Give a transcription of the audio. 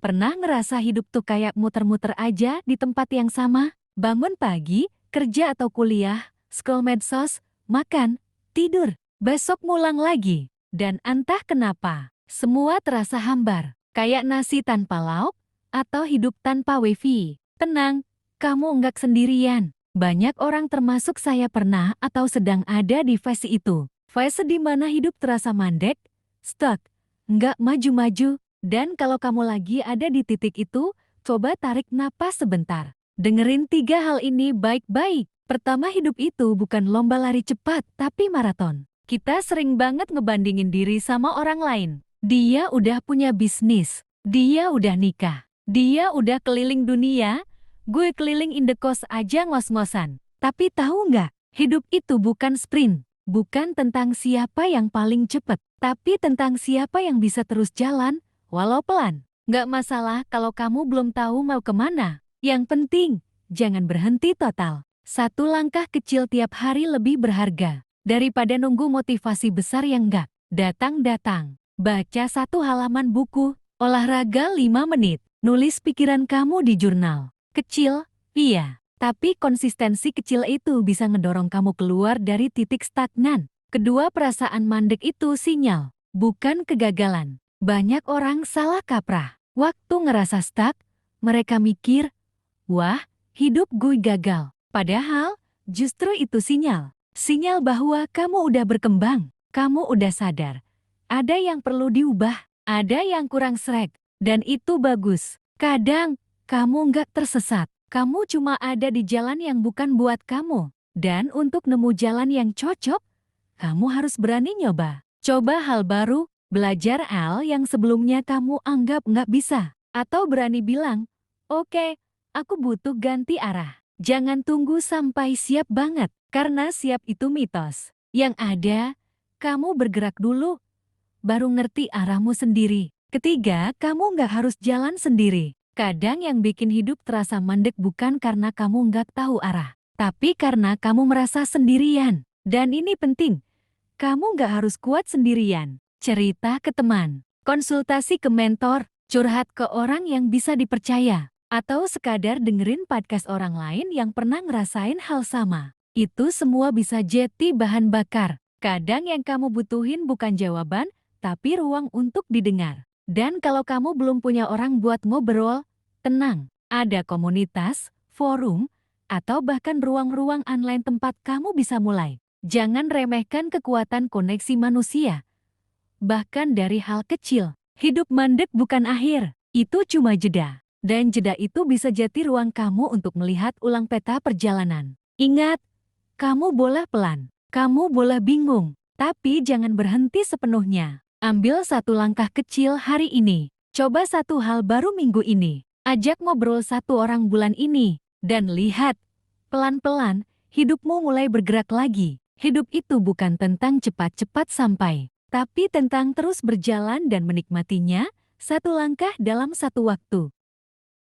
Pernah ngerasa hidup tuh kayak muter-muter aja di tempat yang sama? Bangun pagi, kerja atau kuliah, scroll medsos, makan, tidur, besok ngulang lagi. Dan entah kenapa, semua terasa hambar, kayak nasi tanpa lauk atau hidup tanpa wifi. Tenang, kamu enggak sendirian. Banyak orang termasuk saya pernah atau sedang ada di fase itu. Fase di mana hidup terasa mandek, stuck, enggak maju-maju. Dan kalau kamu lagi ada di titik itu, coba tarik napas sebentar. Dengerin 3 hal ini baik-baik. Pertama, hidup itu bukan lomba lari cepat, tapi maraton. Kita sering banget ngebandingin diri sama orang lain. Dia udah punya bisnis, dia udah nikah, dia udah keliling dunia, gue keliling indekos aja ngos-ngosan. Tapi tahu nggak, hidup itu bukan sprint, bukan tentang siapa yang paling cepat, tapi tentang siapa yang bisa terus jalan, walau pelan. Nggak masalah kalau kamu belum tahu mau kemana. Yang penting, jangan berhenti total. 1 langkah kecil tiap hari lebih berharga daripada nunggu motivasi besar yang nggak datang-datang. Baca 1 halaman buku, olahraga 5 menit, nulis pikiran kamu di jurnal. Kecil, iya. Tapi konsistensi kecil itu bisa ngedorong kamu keluar dari titik stagnan. Kedua, perasaan mandek itu sinyal, bukan kegagalan. Banyak orang salah kaprah. Waktu ngerasa stuck, mereka mikir, wah, hidup gue gagal. Padahal, justru itu sinyal. Sinyal bahwa kamu udah berkembang, kamu udah sadar. Ada yang perlu diubah, ada yang kurang sreg, dan itu bagus. Kadang, kamu nggak tersesat. Kamu cuma ada di jalan yang bukan buat kamu. Dan untuk nemu jalan yang cocok, kamu harus berani nyoba. Coba hal baru, belajar hal yang sebelumnya kamu anggap nggak bisa. Atau berani bilang, oke, aku butuh ganti arah. Jangan tunggu sampai siap banget, karena siap itu mitos. Yang ada, kamu bergerak dulu, baru ngerti arahmu sendiri. Ketiga, kamu nggak harus jalan sendiri. Kadang yang bikin hidup terasa mandek bukan karena kamu nggak tahu arah, tapi karena kamu merasa sendirian. Dan ini penting, kamu nggak harus kuat sendirian. Cerita ke teman, konsultasi ke mentor, curhat ke orang yang bisa dipercaya, atau sekadar dengerin podcast orang lain yang pernah ngerasain hal sama. Itu semua bisa jadi bahan bakar. Kadang yang kamu butuhin bukan jawaban, tapi ruang untuk didengar. Dan kalau kamu belum punya orang buat ngobrol, tenang, ada komunitas, forum, atau bahkan ruang-ruang online tempat kamu bisa mulai. Jangan remehkan kekuatan koneksi manusia. Bahkan dari hal kecil, hidup mandek bukan akhir, itu cuma jeda. Dan jeda itu bisa jadi ruang kamu untuk melihat ulang peta perjalanan. Ingat, kamu boleh pelan, kamu boleh bingung, tapi jangan berhenti sepenuhnya. Ambil 1 langkah kecil hari ini. Coba 1 hal baru minggu ini. Ajak ngobrol 1 orang bulan ini. Dan lihat, pelan-pelan, hidupmu mulai bergerak lagi. Hidup itu bukan tentang cepat-cepat sampai, tapi tentang terus berjalan dan menikmatinya, 1 langkah dalam 1 waktu.